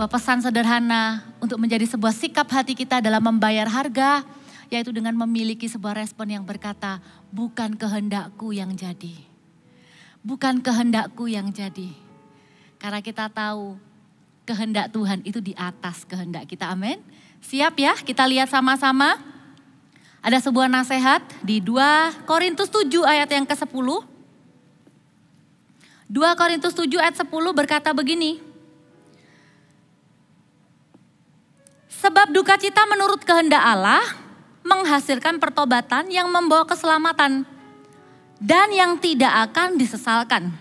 sebuah pesan sederhana untuk menjadi sebuah sikap hati kita dalam membayar harga, yaitu dengan memiliki sebuah respon yang berkata, bukan kehendakku yang jadi. Bukan kehendakku yang jadi. Karena kita tahu kehendak Tuhan itu di atas kehendak kita, amin. Siap ya, kita lihat sama-sama. Ada sebuah nasihat di 2 Korintus 7 ayat yang ke-10. 2 Korintus 7 ayat 10 berkata begini. Sebab duka cita menurut kehendak Allah menghasilkan pertobatan yang membawa keselamatan dan yang tidak akan disesalkan.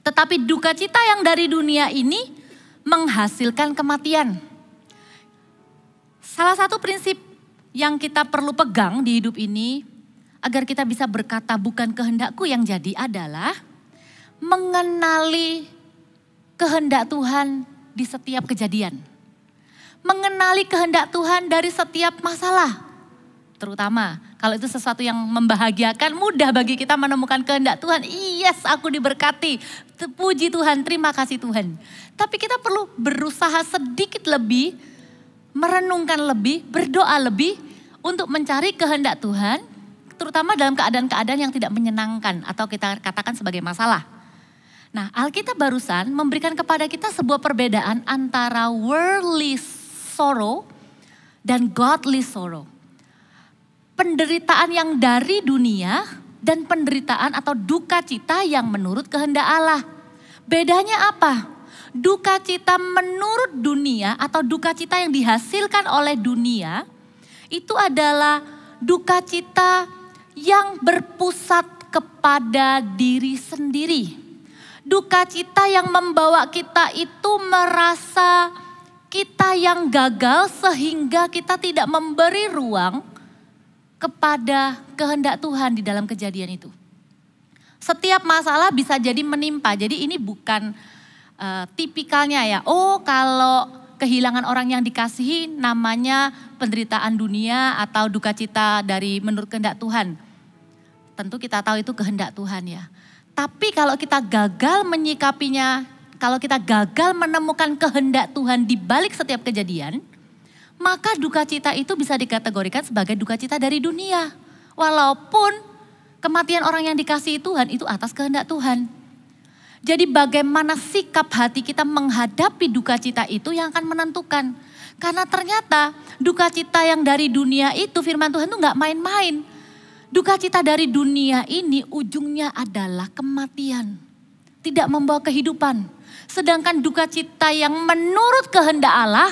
Tetapi duka cita yang dari dunia ini menghasilkan kematian. Salah satu prinsip yang kita perlu pegang di hidup ini agar kita bisa berkata bukan kehendakku yang jadi adalah mengenali kehendak Tuhan di setiap kejadian. Mengenali kehendak Tuhan dari setiap masalah. Terutama kalau itu sesuatu yang membahagiakan, mudah bagi kita menemukan kehendak Tuhan. Yes, aku diberkati. Puji Tuhan, terima kasih Tuhan. Tapi kita perlu berusaha sedikit lebih, merenungkan lebih, berdoa lebih untuk mencari kehendak Tuhan, terutama dalam keadaan-keadaan yang tidak menyenangkan atau kita katakan sebagai masalah. Nah, Alkitab barusan memberikan kepada kita sebuah perbedaan antara worldly sorrow dan godly sorrow. Penderitaan yang dari dunia dan penderitaan atau duka cita yang menurut kehendak Allah. Bedanya apa? Duka cita menurut dunia atau duka cita yang dihasilkan oleh dunia itu adalah duka cita yang berpusat kepada diri sendiri. Duka cita yang membawa kita itu merasa kita yang gagal sehingga kita tidak memberi ruang kepada kehendak Tuhan di dalam kejadian itu. Setiap masalah bisa jadi menimpa. Jadi ini bukan tipikalnya ya. Oh, kalau kehilangan orang yang dikasihi namanya penderitaan dunia atau duka cita dari menurut kehendak Tuhan. Tentu kita tahu itu kehendak Tuhan ya. Tapi kalau kita gagal menyikapinya, kalau kita gagal menemukan kehendak Tuhan di balik setiap kejadian, maka duka cita itu bisa dikategorikan sebagai duka cita dari dunia. Walaupun kematian orang yang dikasihi Tuhan itu atas kehendak Tuhan. Jadi bagaimana sikap hati kita menghadapi duka cita itu yang akan menentukan. Karena ternyata duka cita yang dari dunia itu firman Tuhan itu gak main-main. Duka cita dari dunia ini ujungnya adalah kematian. Tidak membawa kehidupan. Sedangkan duka cita yang menurut kehendak Allah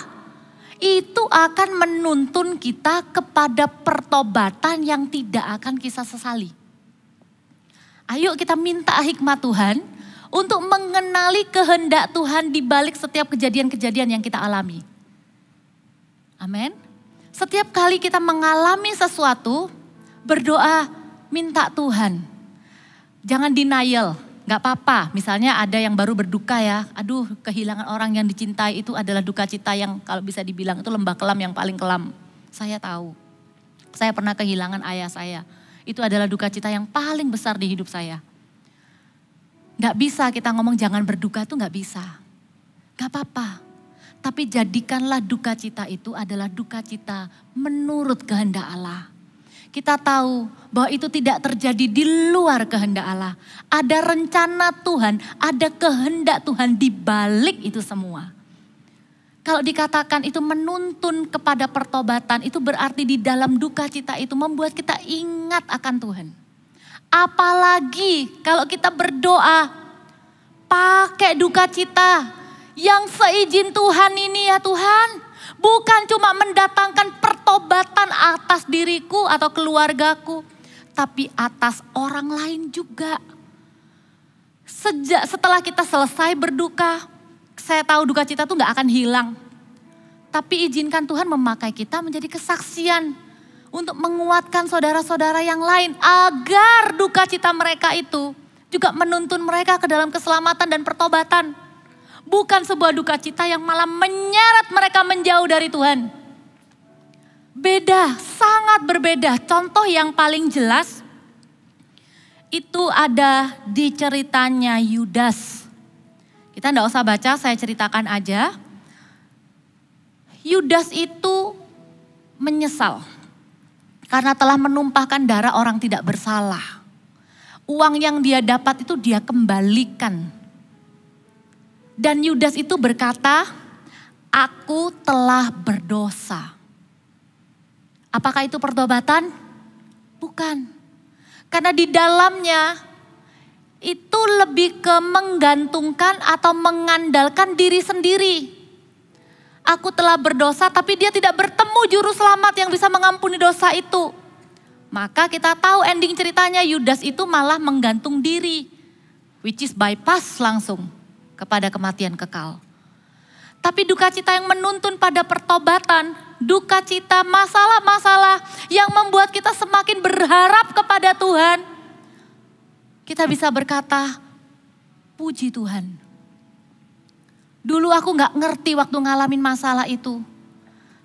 itu akan menuntun kita kepada pertobatan yang tidak akan kita sesali. Ayo kita minta hikmat Tuhan untuk mengenali kehendak Tuhan di balik setiap kejadian-kejadian yang kita alami. Amin. Setiap kali kita mengalami sesuatu, berdoa, minta Tuhan. Jangan denial. Gak apa-apa, misalnya ada yang baru berduka ya, aduh kehilangan orang yang dicintai itu adalah duka cita yang kalau bisa dibilang itu lembah kelam yang paling kelam. Saya tahu, saya pernah kehilangan ayah saya, itu adalah duka cita yang paling besar di hidup saya. Gak bisa kita ngomong jangan berduka itu gak bisa, gak apa-apa. Tapi jadikanlah duka cita itu adalah duka cita menurut kehendak Allah. Kita tahu bahwa itu tidak terjadi di luar kehendak Allah. Ada rencana Tuhan, ada kehendak Tuhan di balik itu semua. Kalau dikatakan itu menuntun kepada pertobatan, itu berarti di dalam duka cita itu membuat kita ingat akan Tuhan. Apalagi kalau kita berdoa, pakai duka cita yang seizin Tuhan ini ya Tuhan. Bukan cuma mendatangkan pertobatan atas diriku atau keluargaku, tapi atas orang lain juga. Setelah kita selesai berduka, saya tahu duka cita itu gak akan hilang. Tapi izinkan Tuhan memakai kita menjadi kesaksian untuk menguatkan saudara-saudara yang lain agar duka cita mereka itu juga menuntun mereka ke dalam keselamatan dan pertobatan. Bukan sebuah duka cita yang malah menyeret mereka menjauh dari Tuhan. Beda, sangat berbeda. Contoh yang paling jelas itu ada di ceritanya Yudas. Kita enggak usah baca, saya ceritakan aja. Yudas itu menyesal karena telah menumpahkan darah orang tidak bersalah. Uang yang dia dapat itu dia kembalikan. Dan Yudas itu berkata, aku telah berdosa. Apakah itu pertobatan? Bukan. Karena di dalamnya itu lebih ke menggantungkan atau mengandalkan diri sendiri. Aku telah berdosa, tapi dia tidak bertemu juru selamat yang bisa mengampuni dosa itu. Maka kita tahu ending ceritanya Yudas itu malah menggantung diri. Which is bypass langsung kepada kematian kekal. Tapi duka cita yang menuntun pada pertobatan, duka cita masalah-masalah yang membuat kita semakin berharap kepada Tuhan. Kita bisa berkata, puji Tuhan. Dulu aku gak ngerti waktu ngalamin masalah itu.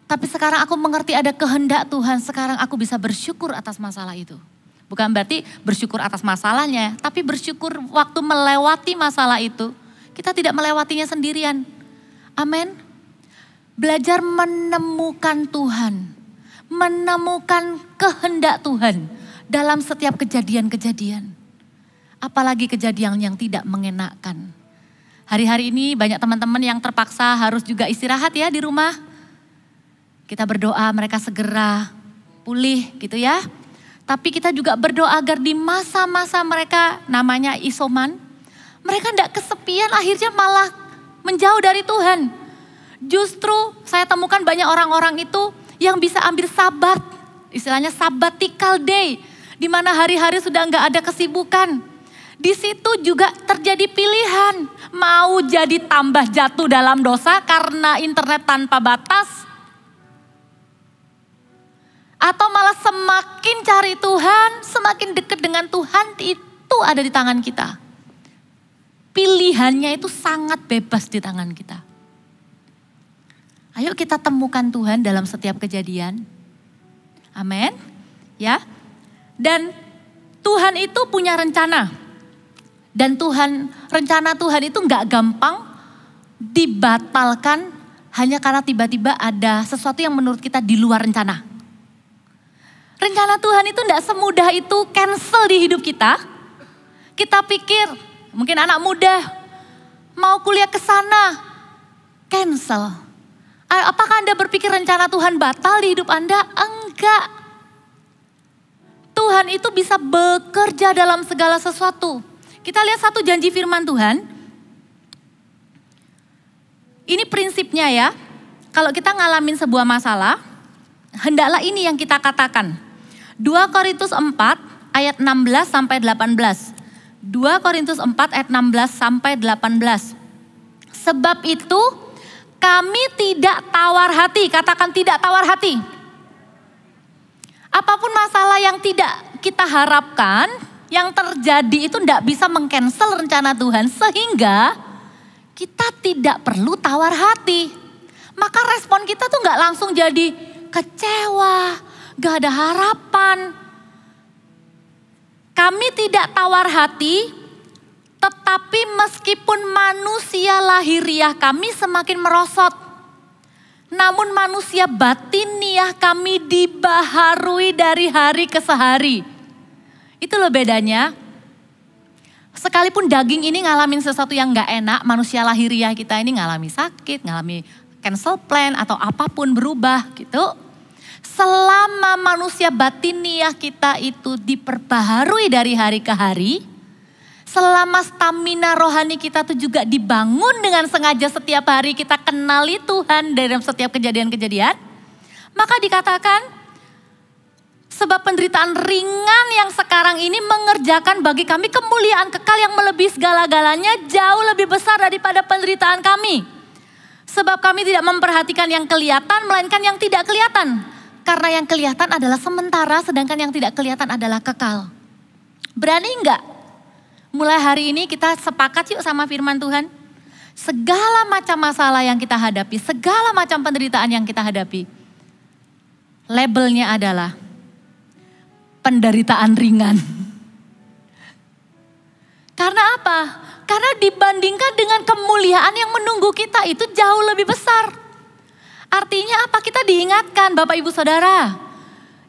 Tapi sekarang aku mengerti ada kehendak Tuhan, sekarang aku bisa bersyukur atas masalah itu. Bukan berarti bersyukur atas masalahnya, tapi bersyukur waktu melewati masalah itu. Kita tidak melewatinya sendirian. Amin. Belajar menemukan Tuhan. Menemukan kehendak Tuhan dalam setiap kejadian-kejadian. Apalagi kejadian yang tidak mengenakkan. Hari-hari ini banyak teman-teman yang terpaksa harus juga istirahat ya di rumah. Kita berdoa mereka segera pulih gitu ya. Tapi kita juga berdoa agar di masa-masa mereka namanya isoman. Mereka tidak kesepian, akhirnya malah menjauh dari Tuhan. Justru saya temukan banyak orang-orang itu yang bisa ambil sabat. Istilahnya sabbatical day. Di mana hari-hari sudah nggak ada kesibukan. Di situ juga terjadi pilihan. Mau jadi tambah jatuh dalam dosa karena internet tanpa batas. Atau malah semakin cari Tuhan, semakin dekat dengan Tuhan, itu ada di tangan kita. Pilihannya itu sangat bebas di tangan kita. Ayo kita temukan Tuhan dalam setiap kejadian. Amin. Ya. Dan Tuhan itu punya rencana. Dan rencana Tuhan itu gak gampang dibatalkan hanya karena tiba-tiba ada sesuatu yang menurut kita di luar rencana. Rencana Tuhan itu gak semudah itu cancel di hidup kita. Kita pikir, mungkin anak muda mau kuliah ke sana, cancel. Apakah Anda berpikir rencana Tuhan batal di hidup Anda? Enggak. Tuhan itu bisa bekerja dalam segala sesuatu. Kita lihat satu janji firman Tuhan. Ini prinsipnya ya. Kalau kita ngalamin sebuah masalah, hendaklah ini yang kita katakan. 2 Korintus 4 ayat 16 sampai 18. 2 Korintus 4 ayat 16 sampai 18. Sebab itu kami tidak tawar hati. Katakan tidak tawar hati. Apapun masalah yang tidak kita harapkan, yang terjadi itu tidak bisa meng-cancel rencana Tuhan. Sehingga kita tidak perlu tawar hati. Maka respon kita tuh gak langsung jadi kecewa, gak ada harapan. Kami tidak tawar hati, tetapi meskipun manusia lahiriah kami semakin merosot. Namun manusia batiniah kami dibaharui dari hari ke hari. Itu loh bedanya. Sekalipun daging ini ngalamin sesuatu yang gak enak, manusia lahiriah kita ini ngalami sakit, ngalami cancel plan atau apapun berubah gitu. Selama manusia batiniah kita itu diperbaharui dari hari ke hari, selama stamina rohani kita tuh juga dibangun dengan sengaja setiap hari kita kenali Tuhan dalam setiap kejadian-kejadian, maka dikatakan sebab penderitaan ringan yang sekarang ini mengerjakan bagi kami kemuliaan kekal yang melebihi segala-galanya jauh lebih besar daripada penderitaan kami. Sebab kami tidak memperhatikan yang kelihatan melainkan yang tidak kelihatan. Karena yang kelihatan adalah sementara, sedangkan yang tidak kelihatan adalah kekal. Berani enggak? Mulai hari ini kita sepakat yuk sama firman Tuhan. Segala macam masalah yang kita hadapi, segala macam penderitaan yang kita hadapi, labelnya adalah penderitaan ringan. Karena apa? Karena dibandingkan dengan kemuliaan yang menunggu kita itu jauh lebih besar. Artinya apa? Kita diingatkan Bapak Ibu Saudara.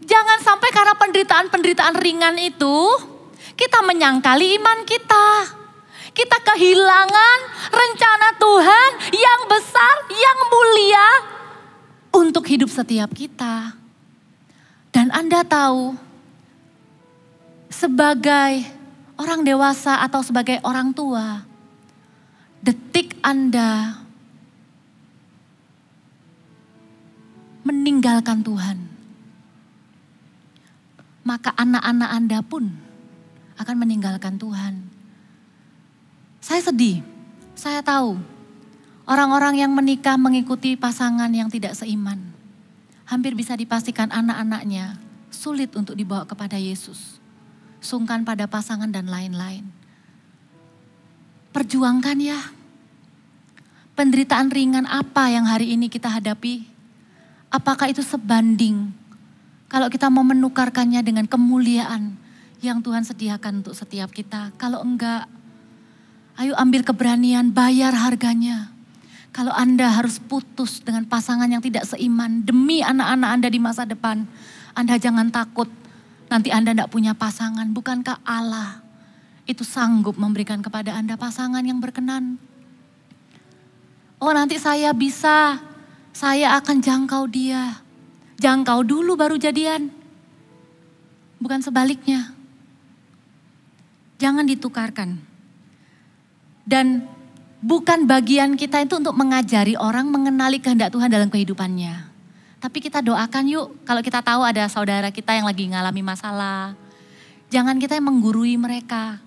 Jangan sampai karena penderitaan-penderitaan ringan itu kita menyangkali iman kita. Kita kehilangan rencana Tuhan yang besar, yang mulia untuk hidup setiap kita. Dan Anda tahu, sebagai orang dewasa atau sebagai orang tua, detik Anda meninggalkan Tuhan, maka anak-anak Anda pun akan meninggalkan Tuhan. Saya sedih, saya tahu orang-orang yang menikah mengikuti pasangan yang tidak seiman, hampir bisa dipastikan anak-anaknya sulit untuk dibawa kepada Yesus. Sungkan pada pasangan dan lain-lain. Perjuangkan ya. Penderitaan ringan apa yang hari ini kita hadapi? Apakah itu sebanding kalau kita mau menukarkannya dengan kemuliaan yang Tuhan sediakan untuk setiap kita? Kalau enggak, ayo ambil keberanian, bayar harganya. Kalau Anda harus putus dengan pasangan yang tidak seiman demi anak-anak Anda di masa depan, Anda jangan takut nanti Anda tidak punya pasangan. Bukankah Allah itu sanggup memberikan kepada Anda pasangan yang berkenan? Oh, nanti saya bisa, saya akan jangkau dia. Jangkau dulu baru jadian. Bukan sebaliknya. Jangan ditukarkan. Dan bukan bagian kita itu untuk mengajari orang mengenali kehendak Tuhan dalam kehidupannya. Tapi kita doakan yuk, kalau kita tahu ada saudara kita yang lagi ngalami masalah. Jangan kita yang menggurui mereka.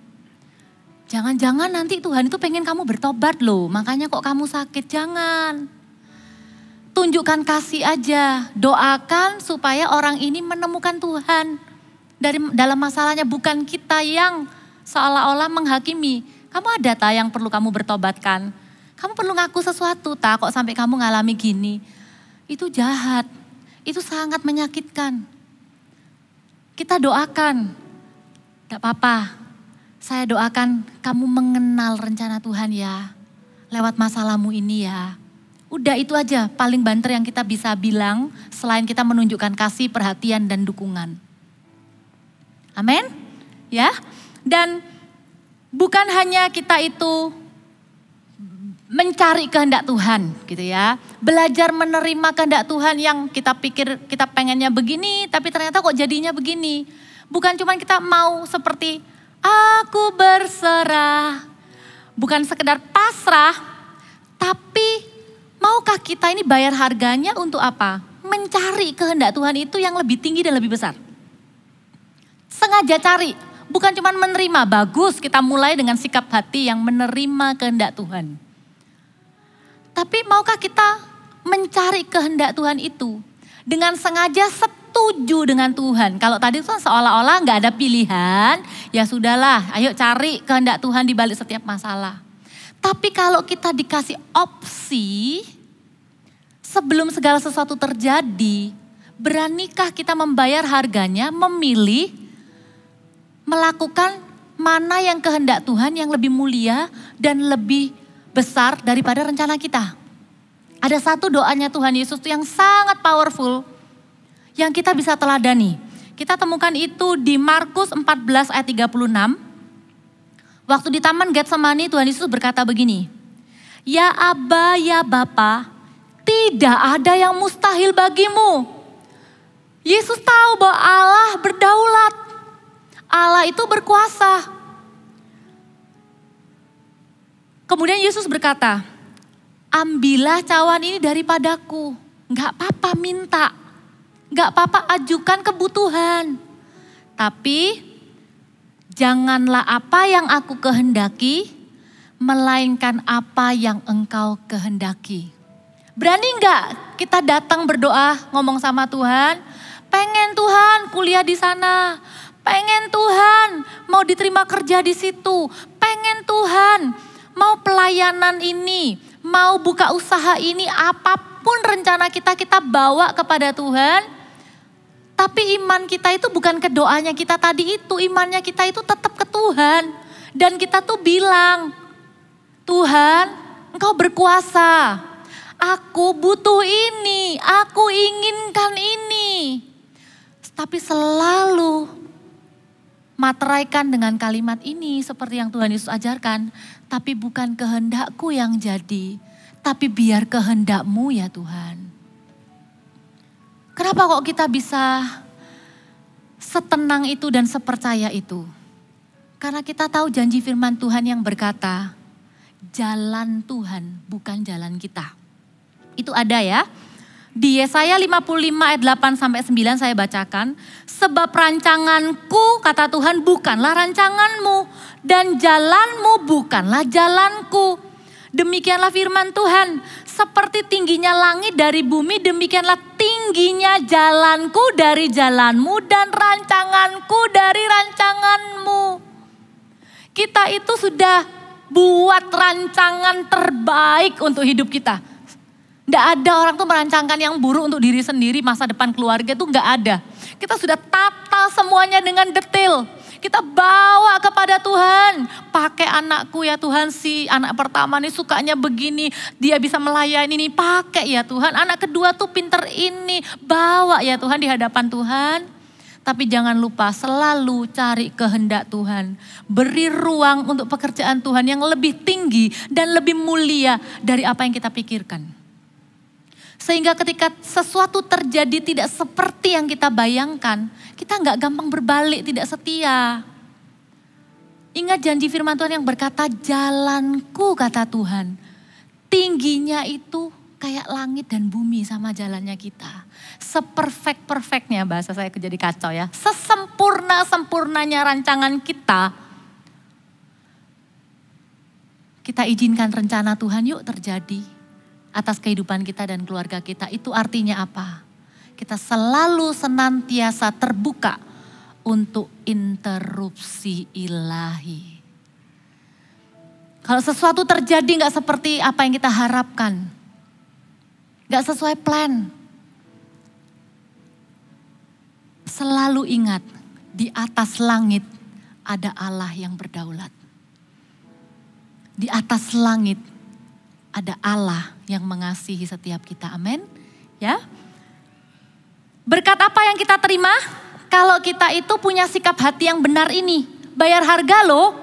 Jangan-jangan nanti Tuhan itu pengen kamu bertobat loh, makanya kok kamu sakit. Jangan. Tunjukkan kasih aja, doakan supaya orang ini menemukan Tuhan dalam masalahnya. Bukan kita yang seolah-olah menghakimi. Kamu ada tak yang perlu kamu bertobatkan? Kamu perlu ngaku sesuatu tak kok sampai kamu ngalami gini? Itu jahat, itu sangat menyakitkan. Kita doakan, tidak apa-apa. Saya doakan kamu mengenal rencana Tuhan ya, lewat masalahmu ini ya. Udah itu aja paling banter yang kita bisa bilang selain kita menunjukkan kasih, perhatian, dan dukungan. Amin, ya. Dan bukan hanya kita itu mencari kehendak Tuhan gitu ya. Belajar menerima kehendak Tuhan yang kita pikir kita pengennya begini tapi ternyata kok jadinya begini. Bukan cuma kita mau seperti aku berserah. Bukan sekedar pasrah, tapi maukah kita ini bayar harganya untuk apa? Mencari kehendak Tuhan itu yang lebih tinggi dan lebih besar. Sengaja cari, bukan cuma menerima. Bagus kita mulai dengan sikap hati yang menerima kehendak Tuhan. Tapi maukah kita mencari kehendak Tuhan itu dengan sengaja setuju dengan Tuhan? Kalau tadi itu seolah-olah nggak ada pilihan, ya sudahlah, ayo cari kehendak Tuhan di balik setiap masalah. Tapi kalau kita dikasih opsi, sebelum segala sesuatu terjadi, beranikah kita membayar harganya, memilih, melakukan mana yang kehendak Tuhan yang lebih mulia dan lebih besar daripada rencana kita? Ada satu doanya Tuhan Yesus yang sangat powerful yang kita bisa teladani. Kita temukan itu di Markus 14 ayat 36. Waktu di Taman Getsemani Tuhan Yesus berkata begini, "Ya Aba, ya Bapa, tidak ada yang mustahil bagimu." Yesus tahu bahwa Allah berdaulat. Allah itu berkuasa. Kemudian Yesus berkata, "Ambillah cawan ini daripadaku." Gak apa-apa minta. Gak apa-apa ajukan kebutuhan. Tapi janganlah apa yang aku kehendaki, melainkan apa yang engkau kehendaki. Berani gak kita datang berdoa ngomong sama Tuhan, pengen Tuhan kuliah di sana, pengen Tuhan mau diterima kerja di situ, pengen Tuhan mau pelayanan ini, mau buka usaha ini, apapun rencana kita bawa kepada Tuhan. Tapi iman kita itu bukan ke doanya kita tadi itu, imannya kita itu tetap ke Tuhan. Dan kita tuh bilang, Tuhan Engkau berkuasa, Aku butuh ini, aku inginkan ini. Tapi selalu materaikan dengan kalimat ini seperti yang Tuhan Yesus ajarkan. Tapi bukan kehendakku yang jadi, tapi biar kehendak-Mu ya Tuhan. Kenapa kok kita bisa setenang itu dan sepercaya itu? Karena kita tahu janji firman Tuhan yang berkata, jalan Tuhan bukan jalan kita. Itu ada ya. Di Yesaya 55 ayat 8 sampai 9 saya bacakan. Sebab rancanganku kata Tuhan bukanlah rancanganmu. Dan jalanmu bukanlah jalanku. Demikianlah firman Tuhan. Seperti tingginya langit dari bumi, demikianlah tingginya jalanku dari jalanmu dan rancanganku dari rancanganmu. Kita itu sudah buat rancangan terbaik untuk hidup kita. Tidak ada orang tuh merancangkan yang buruk untuk diri sendiri, masa depan keluarga tuh nggak ada. Kita sudah tata semuanya dengan detail. Kita bawa kepada Tuhan. Pakai anakku ya Tuhan, si anak pertama nih sukanya begini. Dia bisa melayani ini, pakai ya Tuhan. Anak kedua tuh pinter ini. Bawa ya Tuhan di hadapan Tuhan. Tapi jangan lupa selalu cari kehendak Tuhan. Beri ruang untuk pekerjaan Tuhan yang lebih tinggi dan lebih mulia dari apa yang kita pikirkan. Sehingga ketika sesuatu terjadi tidak seperti yang kita bayangkan, kita nggak gampang berbalik, tidak setia. Ingat janji firman Tuhan yang berkata, jalanku kata Tuhan. Tingginya itu kayak langit dan bumi sama jalannya kita. Seperfect-perfectnya, bahasa saya jadi kacau ya. Sesempurna-sempurnanya rancangan kita. Kita izinkan rencana Tuhan yuk terjadi atas kehidupan kita dan keluarga kita. Itu artinya apa? Kita selalu senantiasa terbuka untuk interupsi ilahi. Kalau sesuatu terjadi gak seperti apa yang kita harapkan, gak sesuai plan, selalu ingat di atas langit ada Allah yang berdaulat. Di atas langit ada Allah yang mengasihi setiap kita. Amin. Ya. Berkat apa yang kita terima? Kalau kita itu punya sikap hati yang benar ini. Bayar harga loh.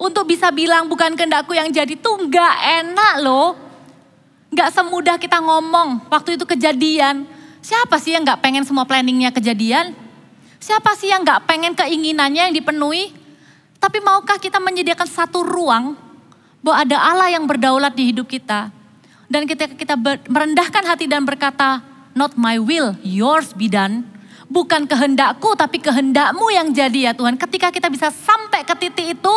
Untuk bisa bilang bukan kehendakku yang jadi tuh gak enak loh. Gak semudah kita ngomong. Waktu itu kejadian. Siapa sih yang gak pengen semua planningnya kejadian? Siapa sih yang gak pengen keinginannya yang dipenuhi? Tapi maukah kita menyediakan satu ruang bahwa ada Allah yang berdaulat di hidup kita. Dan ketika kita merendahkan hati dan berkata, not my will, yours be done. Bukan kehendakku tapi kehendakmu yang jadi ya Tuhan. Ketika kita bisa sampai ke titik itu,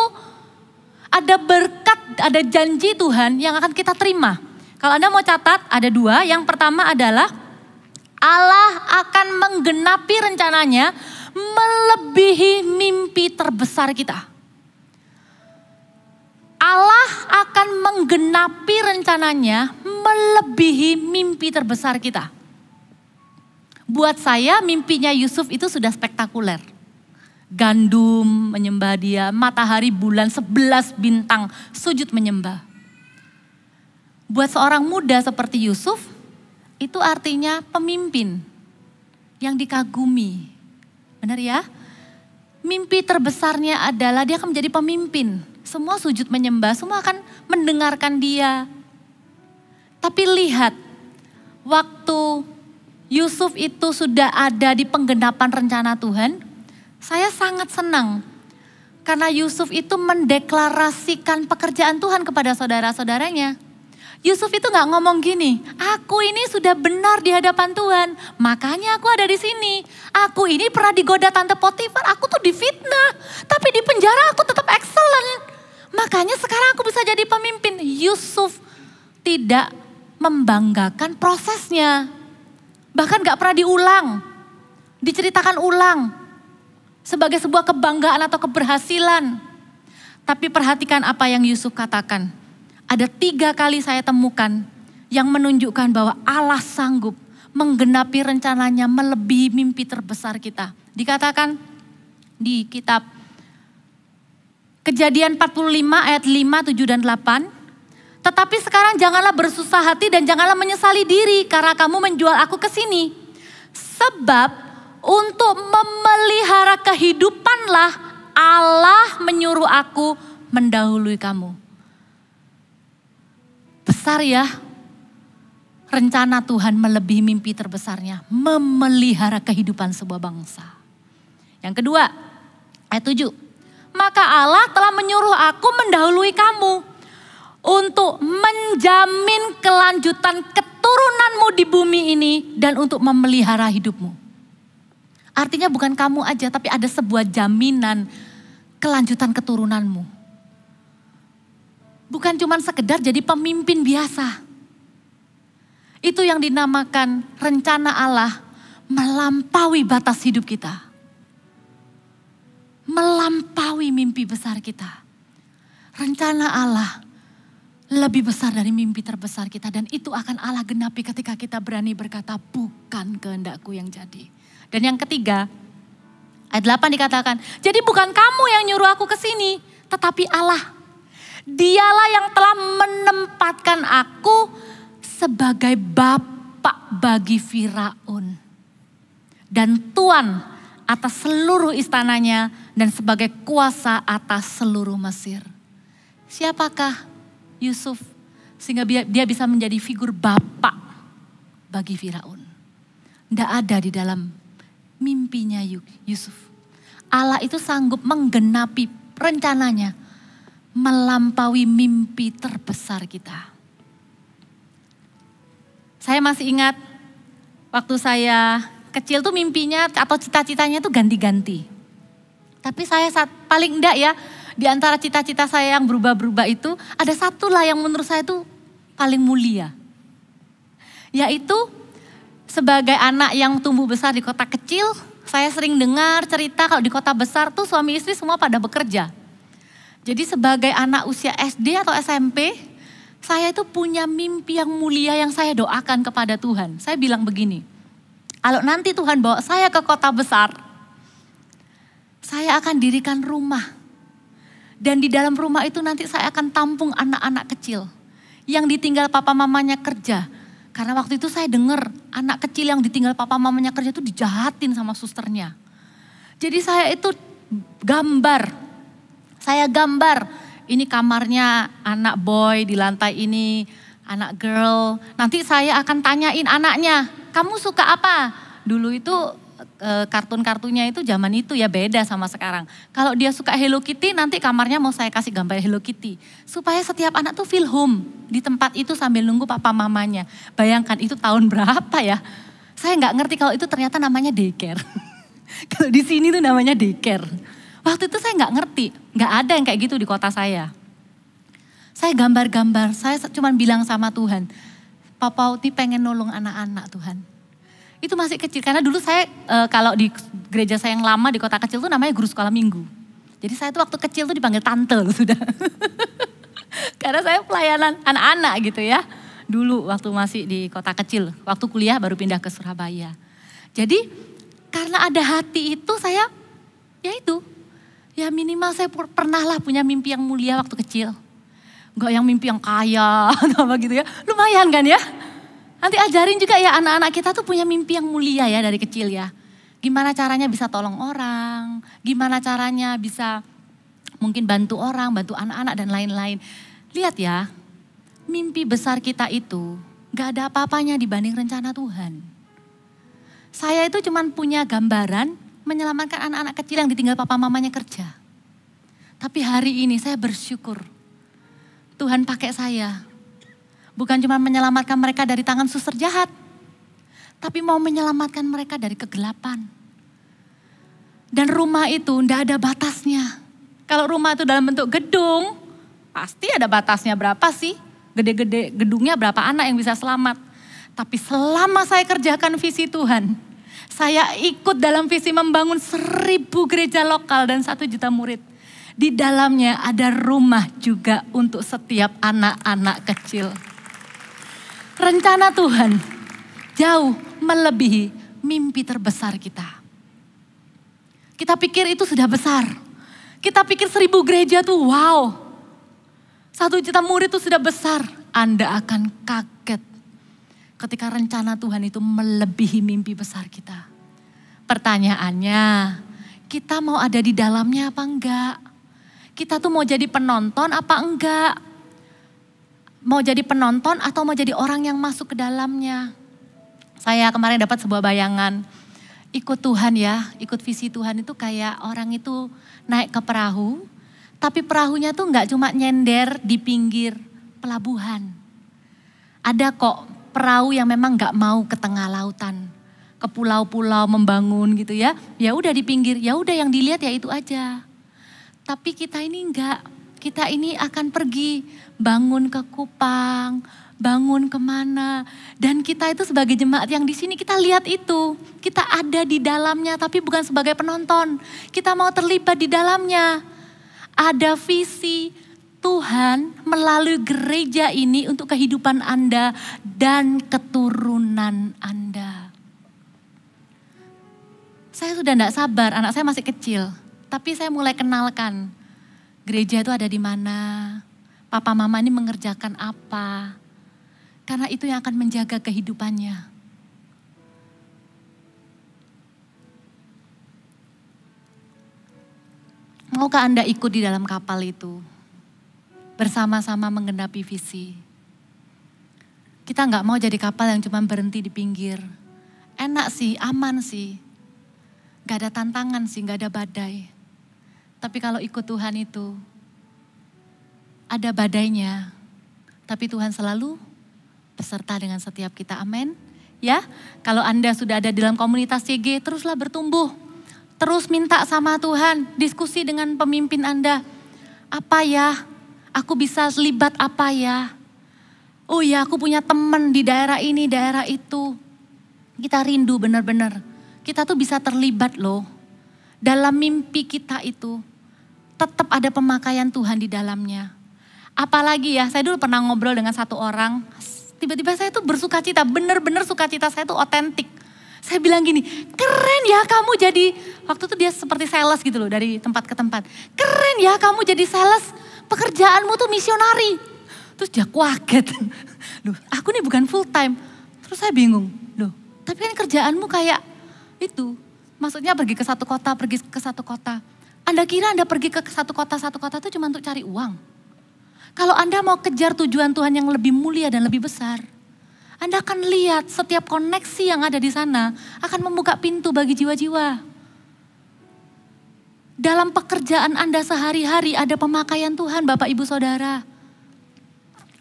ada berkat, ada janji Tuhan yang akan kita terima. Kalau Anda mau catat, ada dua. Yang pertama adalah Allah akan menggenapi rencananya melebihi mimpi terbesar kita. Allah akan menggenapi rencananya melebihi mimpi terbesar kita. Buat saya mimpinya Yusuf itu sudah spektakuler. Gandum menyembah dia, matahari, bulan, 11 bintang sujud menyembah. Buat seorang muda seperti Yusuf, itu artinya pemimpin yang dikagumi. Benar ya? Mimpi terbesarnya adalah dia akan menjadi pemimpin. Semua sujud menyembah, semua akan mendengarkan dia. Tapi lihat, waktu Yusuf itu sudah ada di penggenapan rencana Tuhan, saya sangat senang. Karena Yusuf itu mendeklarasikan pekerjaan Tuhan kepada saudara-saudaranya. Yusuf itu gak ngomong gini, aku ini sudah benar di hadapan Tuhan, makanya aku ada di sini. Aku ini pernah digoda Tante Potifar, aku tuh difitnah, tapi di penjara aku tetap excellent. Makanya sekarang aku bisa jadi pemimpin. Yusuf tidak membanggakan prosesnya. Bahkan gak pernah diulang. Diceritakan ulang. Sebagai sebuah kebanggaan atau keberhasilan. Tapi perhatikan apa yang Yusuf katakan. Ada 3 kali saya temukan yang menunjukkan bahwa Allah sanggup menggenapi rencananya melebihi mimpi terbesar kita. Dikatakan di kitab Kejadian 45 ayat 5, 7, dan 8. Tetapi sekarang janganlah bersusah hati dan janganlah menyesali diri karena kamu menjual aku ke sini. Sebab untuk memelihara kehidupanlah Allah menyuruh aku mendahului kamu. Besar ya rencana Tuhan melebihi mimpi terbesarnya. Memelihara kehidupan sebuah bangsa. Yang kedua, ayat 7. Maka Allah telah menyuruh aku mendahului kamu untuk menjamin kelanjutan keturunanmu di bumi ini dan untuk memelihara hidupmu. Artinya bukan kamu aja, tapi ada sebuah jaminan kelanjutan keturunanmu. Bukan cuma sekedar jadi pemimpin biasa. Itu yang dinamakan rencana Allah melampaui batas hidup kita. Melampaui mimpi besar kita. Rencana Allah lebih besar dari mimpi terbesar kita. Dan itu akan Allah genapi ketika kita berani berkata, bukan kehendakku yang jadi. Dan yang ketiga, ayat 8 dikatakan, jadi bukan kamu yang nyuruh aku ke sini, tetapi Allah. Dialah yang telah menempatkan aku sebagai bapak bagi Firaun. Dan tuan atas seluruh istananya dan sebagai kuasa atas seluruh Mesir. Siapakah Yusuf sehingga dia bisa menjadi figur bapak bagi Firaun? Tidak ada di dalam mimpinya Yusuf. Allah itu sanggup menggenapi rencananya melampaui mimpi terbesar kita. Saya masih ingat waktu saya kecil tuh mimpinya atau cita-citanya tuh ganti-ganti. Tapi saya paling enggak ya, di antara cita-cita saya yang berubah-berubah itu ada satulah yang menurut saya tuh paling mulia. Yaitu sebagai anak yang tumbuh besar di kota kecil, saya sering dengar cerita kalau di kota besar tuh suami istri semua pada bekerja. Jadi sebagai anak usia SD atau SMP, saya itu punya mimpi yang mulia yang saya doakan kepada Tuhan. Saya bilang begini, kalau nanti Tuhan bawa saya ke kota besar, saya akan dirikan rumah. Dan di dalam rumah itu nanti saya akan tampung anak-anak kecil yang ditinggal papa mamanya kerja. Karena waktu itu saya dengar anak kecil yang ditinggal papa mamanya kerja itu dijahatin sama susternya. Jadi saya itu saya gambar ini kamarnya anak boy di lantai ini, anak girl. Nanti saya akan tanyain anaknya, kamu suka apa? Dulu itu kartun-kartunnya itu zaman itu ya beda sama sekarang. Kalau dia suka Hello Kitty, nanti kamarnya mau saya kasih gambar Hello Kitty. Supaya setiap anak tuh feel home di tempat itu sambil nunggu papa mamanya. Bayangkan itu tahun berapa ya? Saya nggak ngerti kalau itu ternyata namanya daycare. Kalau di sini tuh namanya daycare. Waktu itu saya nggak ngerti, nggak ada yang kayak gitu di kota saya. Saya gambar-gambar, saya cuma bilang sama Tuhan, Papa Uti pengen nolong anak-anak Tuhan. Itu masih kecil, karena dulu saya kalau di gereja saya yang lama di kota kecil tuh namanya guru sekolah minggu. Jadi saya tuh waktu kecil tuh dipanggil tante loh sudah. Karena saya pelayanan anak-anak gitu ya. Dulu waktu masih di kota kecil, waktu kuliah baru pindah ke Surabaya. Jadi karena ada hati itu saya, ya minimal saya pernah lah punya mimpi yang mulia waktu kecil. Enggak yang mimpi yang kaya atau apa gitu ya. Lumayan kan ya. Nanti ajarin juga ya anak-anak kita tuh punya mimpi yang mulia ya dari kecil ya. Gimana caranya bisa tolong orang. Gimana caranya bisa mungkin bantu orang, bantu anak-anak dan lain-lain. Lihat ya, mimpi besar kita itu gak ada apa-apanya dibanding rencana Tuhan. Saya itu cuman punya gambaran menyelamatkan anak-anak kecil yang ditinggal papa mamanya kerja. Tapi hari ini saya bersyukur Tuhan pakai saya. Bukan cuma menyelamatkan mereka dari tangan suster jahat, tapi mau menyelamatkan mereka dari kegelapan. Dan rumah itu ndak ada batasnya. Kalau rumah itu dalam bentuk gedung, pasti ada batasnya berapa sih? Gede-gede gedungnya berapa anak yang bisa selamat. Tapi selama saya kerjakan visi Tuhan, saya ikut dalam visi membangun 1000 gereja lokal dan 1 juta murid. Di dalamnya ada rumah juga untuk setiap anak-anak kecil. Rencana Tuhan jauh melebihi mimpi terbesar kita. Kita pikir itu sudah besar. Kita pikir 1000 gereja tuh wow. 1 juta murid itu sudah besar. Anda akan kaget ketika rencana Tuhan itu melebihi mimpi besar kita. Pertanyaannya, kita mau ada di dalamnya apa enggak? Kita tuh mau jadi penonton apa enggak? Mau jadi penonton atau mau jadi orang yang masuk ke dalamnya? Saya kemarin dapat sebuah bayangan. Ikut Tuhan ya, ikut visi Tuhan itu kayak orang itu naik ke perahu. Tapi perahunya tuh enggak cuma nyender di pinggir pelabuhan. Ada kok perahu yang memang enggak mau ke tengah lautan. Ke pulau-pulau membangun gitu ya. Ya udah di pinggir, ya udah yang dilihat ya itu aja. Tapi kita ini enggak, kita ini akan pergi bangun ke Kupang, bangun kemana. Dan kita itu sebagai jemaat yang di sini kita lihat itu. Kita ada di dalamnya tapi bukan sebagai penonton. Kita mau terlibat di dalamnya. Ada visi Tuhan melalui gereja ini untuk kehidupan Anda dan keturunan Anda. Saya sudah tidak sabar, anak saya masih kecil. Tapi saya mulai kenalkan gereja itu ada di mana, papa mama ini mengerjakan apa. Karena itu yang akan menjaga kehidupannya. Maukah Anda ikut di dalam kapal itu? Bersama-sama menggenapi visi. Kita nggak mau jadi kapal yang cuma berhenti di pinggir. Enak sih, aman sih. Gak ada tantangan sih, gak ada badai. Tapi kalau ikut Tuhan itu, ada badainya. Tapi Tuhan selalu beserta dengan setiap kita, amin. Ya, kalau Anda sudah ada dalam komunitas CG, teruslah bertumbuh. Terus minta sama Tuhan, diskusi dengan pemimpin Anda. Apa ya, aku bisa libat apa ya. Oh ya, aku punya teman di daerah ini, daerah itu. Kita rindu benar-benar. Kita tuh bisa terlibat loh. Dalam mimpi kita itu tetap ada pemakaian Tuhan di dalamnya. Apalagi ya, saya dulu pernah ngobrol dengan satu orang. Tiba-tiba saya tuh bersukacita, benar-benar sukacita saya tuh otentik. Saya bilang gini, keren ya kamu jadi, waktu itu dia seperti sales gitu loh dari tempat ke tempat. Keren ya kamu jadi sales, pekerjaanmu tuh misionari. Terus dia kaget, loh aku nih bukan full time. Terus saya bingung, loh tapi kan kerjaanmu kayak itu. Maksudnya pergi ke satu kota, pergi ke satu kota. Anda kira Anda pergi ke satu kota itu cuma untuk cari uang. Kalau Anda mau kejar tujuan Tuhan yang lebih mulia dan lebih besar, Anda akan lihat setiap koneksi yang ada di sana akan membuka pintu bagi jiwa-jiwa. Dalam pekerjaan Anda sehari-hari ada pemakaian Tuhan Bapak Ibu Saudara.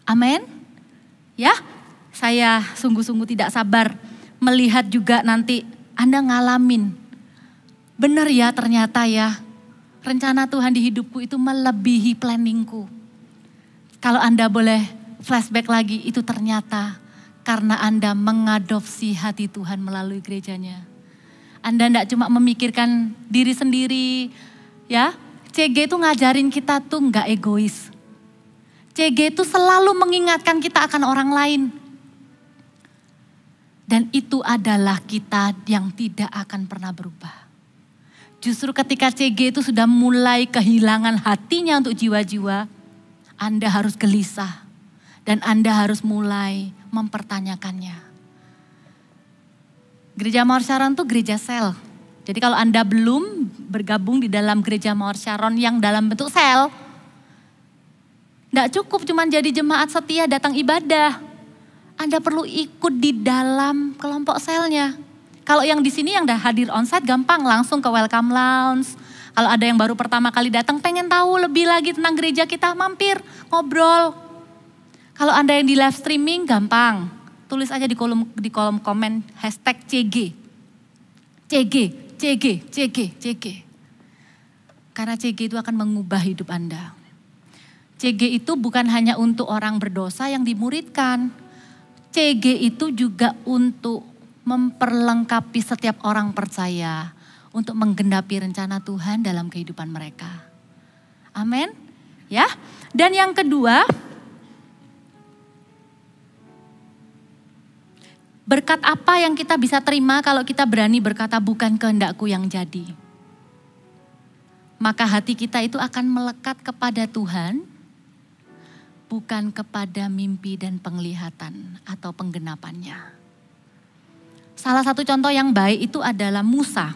Amin. Ya, saya sungguh-sungguh tidak sabar melihat juga nanti Anda ngalamin. Benar ya ternyata ya, rencana Tuhan di hidupku itu melebihi planningku. Kalau Anda boleh flashback lagi, itu ternyata karena Anda mengadopsi hati Tuhan melalui gerejanya. Anda tidak cuma memikirkan diri sendiri, ya. CG itu ngajarin kita tuh nggak egois. CG itu selalu mengingatkan kita akan orang lain. Dan itu adalah kita yang tidak akan pernah berubah. Justru ketika CG itu sudah mulai kehilangan hatinya untuk jiwa-jiwa, Anda harus gelisah. Dan Anda harus mulai mempertanyakannya. Gereja Mawar Sharon itu gereja sel. Jadi kalau Anda belum bergabung di dalam gereja Mawar Sharon yang dalam bentuk sel, tidak cukup cuma jadi jemaat setia datang ibadah. Anda perlu ikut di dalam kelompok selnya. Kalau yang di sini yang udah hadir onsite gampang langsung ke welcome lounge. Kalau ada yang baru pertama kali datang pengen tahu lebih lagi tentang gereja kita, mampir ngobrol. Kalau Anda yang di live streaming gampang. Tulis aja di kolom komen #CG. CG, CG, CG, CG. Karena CG itu akan mengubah hidup Anda. CG itu bukan hanya untuk orang berdosa yang dimuridkan. CG itu juga untuk memperlengkapi setiap orang percaya untuk menggenapi rencana Tuhan dalam kehidupan mereka. Amin. Ya. Dan yang kedua, berkat apa yang kita bisa terima kalau kita berani berkata bukan kehendakku yang jadi. Maka hati kita itu akan melekat kepada Tuhan, bukan kepada mimpi dan penglihatan atau penggenapannya. Salah satu contoh yang baik itu adalah Musa.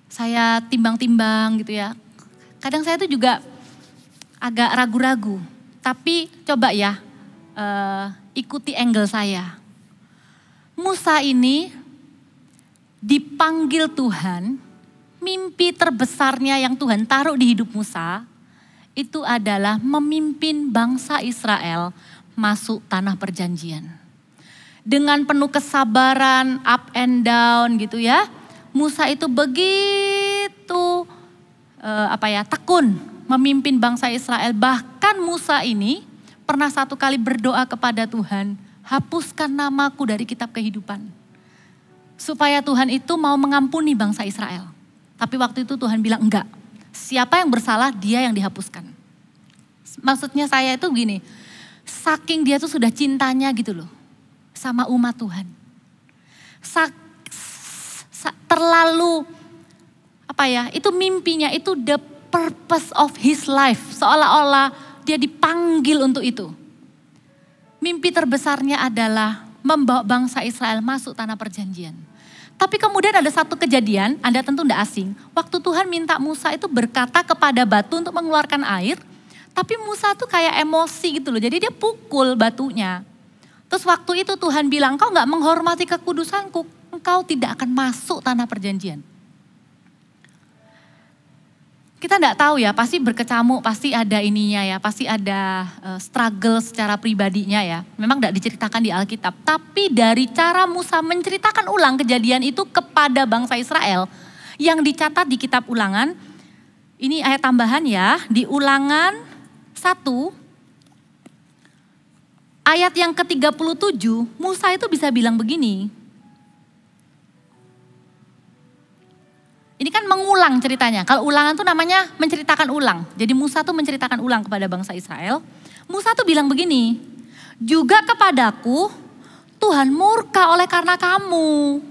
Saya timbang-timbang gitu ya. Kadang saya itu juga agak ragu-ragu. Tapi coba ya ikuti angle saya. Musa ini dipanggil Tuhan, mimpi terbesarnya yang Tuhan taruh di hidup Musa itu adalah memimpin bangsa Israel masuk tanah perjanjian. Dengan penuh kesabaran, up and down gitu ya. Musa itu begitu tekun memimpin bangsa Israel. Bahkan Musa ini pernah satu kali berdoa kepada Tuhan, hapuskan namaku dari kitab kehidupan. Supaya Tuhan itu mau mengampuni bangsa Israel. Tapi waktu itu Tuhan bilang enggak. Siapa yang bersalah dia yang dihapuskan. Maksudnya saya itu gini, saking dia tuh sudah cintanya gitu loh sama umat Tuhan. Terlalu itu mimpinya itu the purpose of his life. Seolah-olah dia dipanggil untuk itu. Mimpi terbesarnya adalah membawa bangsa Israel masuk tanah perjanjian. Tapi kemudian ada satu kejadian, Anda tentu tidak asing. Waktu Tuhan minta Musa itu berkata kepada batu untuk mengeluarkan air. Tapi Musa tuh kayak emosi gitu loh, jadi dia pukul batunya. Terus waktu itu Tuhan bilang, engkau gak menghormati kekudusanku, engkau tidak akan masuk tanah perjanjian. Kita tidak tahu ya, pasti berkecamuk, pasti ada ininya ya, pasti ada struggle secara pribadinya ya. Memang tidak diceritakan di Alkitab, tapi dari cara Musa menceritakan ulang kejadian itu kepada bangsa Israel, yang dicatat di kitab Ulangan, ini ayat tambahan ya, di Ulangan 1, ayat yang ke-37, Musa itu bisa bilang begini. Ini kan mengulang ceritanya. Kalau Ulangan tuh namanya menceritakan ulang. Jadi Musa tuh menceritakan ulang kepada bangsa Israel. Musa tuh bilang begini, juga kepadaku Tuhan murka oleh karena kamu.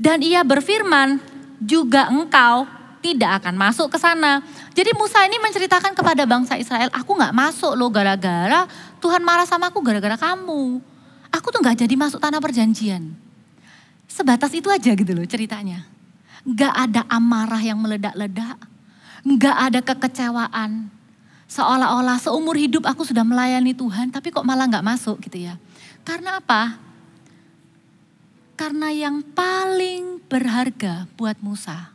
Dan ia berfirman, juga engkau tidak akan masuk ke sana. Jadi Musa ini menceritakan kepada bangsa Israel, aku gak masuk loh gara-gara Tuhan marah sama aku gara-gara kamu. Aku tuh gak jadi masuk tanah perjanjian. Sebatas itu aja gitu loh ceritanya. Gak ada amarah yang meledak-ledak. Gak ada kekecewaan. Seolah-olah seumur hidup aku sudah melayani Tuhan, tapi kok malah gak masuk gitu ya. Karena apa? Karena yang paling berharga buat Musa,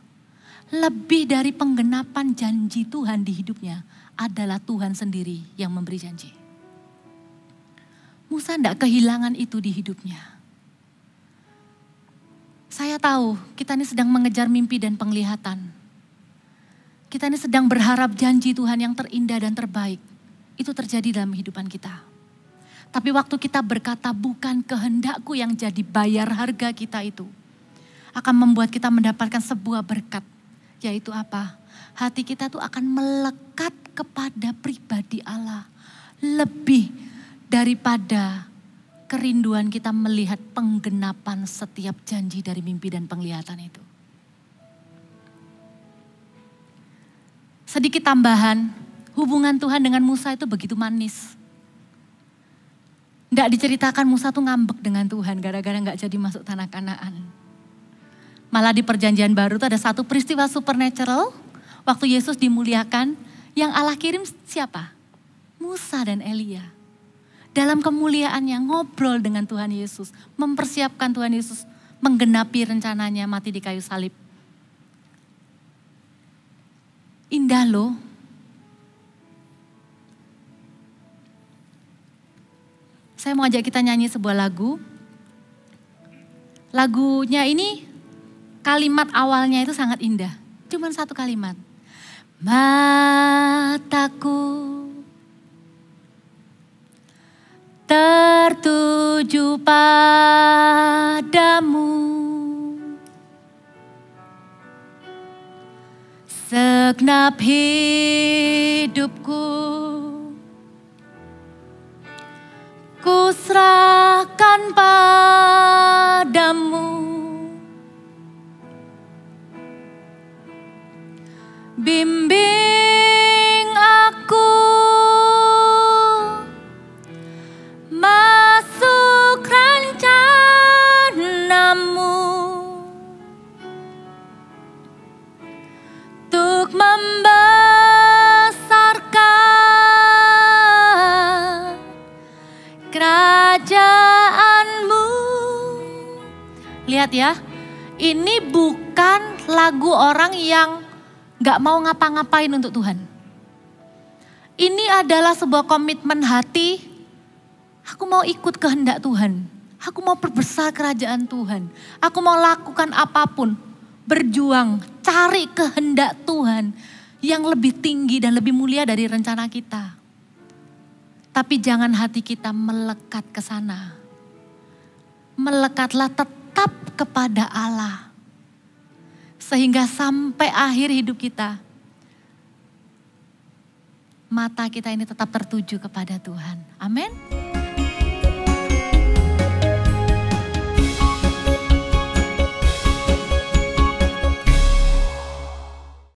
lebih dari penggenapan janji Tuhan di hidupnya, adalah Tuhan sendiri yang memberi janji. Musa tidak kehilangan itu di hidupnya. Saya tahu kita ini sedang mengejar mimpi dan penglihatan. Kita ini sedang berharap janji Tuhan yang terindah dan terbaik. Itu terjadi dalam kehidupan kita. Tapi waktu kita berkata bukan kehendakku yang jadi bayar harga kita itu, akan membuat kita mendapatkan sebuah berkat. Yaitu apa? Hati kita tuh akan melekat kepada pribadi Allah. Lebih daripada kerinduan kita melihat penggenapan setiap janji dari mimpi dan penglihatan itu. Sedikit tambahan, hubungan Tuhan dengan Musa itu begitu manis. Tidak diceritakan Musa tuh ngambek dengan Tuhan gara-gara gak jadi masuk tanah Kanaan. Malah di perjanjian baru itu ada satu peristiwa supernatural. Waktu Yesus dimuliakan, yang Allah kirim siapa? Musa dan Elia. Dalam kemuliaannya ngobrol dengan Tuhan Yesus. Mempersiapkan Tuhan Yesus menggenapi rencananya mati di kayu salib. Indah loh. Saya mau ajak kita nyanyi sebuah lagu. Lagunya ini kalimat awalnya itu sangat indah. Cuman satu kalimat. Mataku tertuju padamu, segenap hidupku ku serahkan padamu. Bimbing aku untuk membesarkan kerajaan-Mu. Lihat ya, ini bukan lagu orang yang gak mau ngapa-ngapain untuk Tuhan. Ini adalah sebuah komitmen hati, aku mau ikut kehendak Tuhan. Aku mau perbesar kerajaan Tuhan. Aku mau lakukan apapun, berjuang, cari kehendak Tuhan yang lebih tinggi dan lebih mulia dari rencana kita. Tapi jangan hati kita melekat ke sana. Melekatlah tetap kepada Allah. Sehingga sampai akhir hidup kita, mata kita ini tetap tertuju kepada Tuhan. Amin.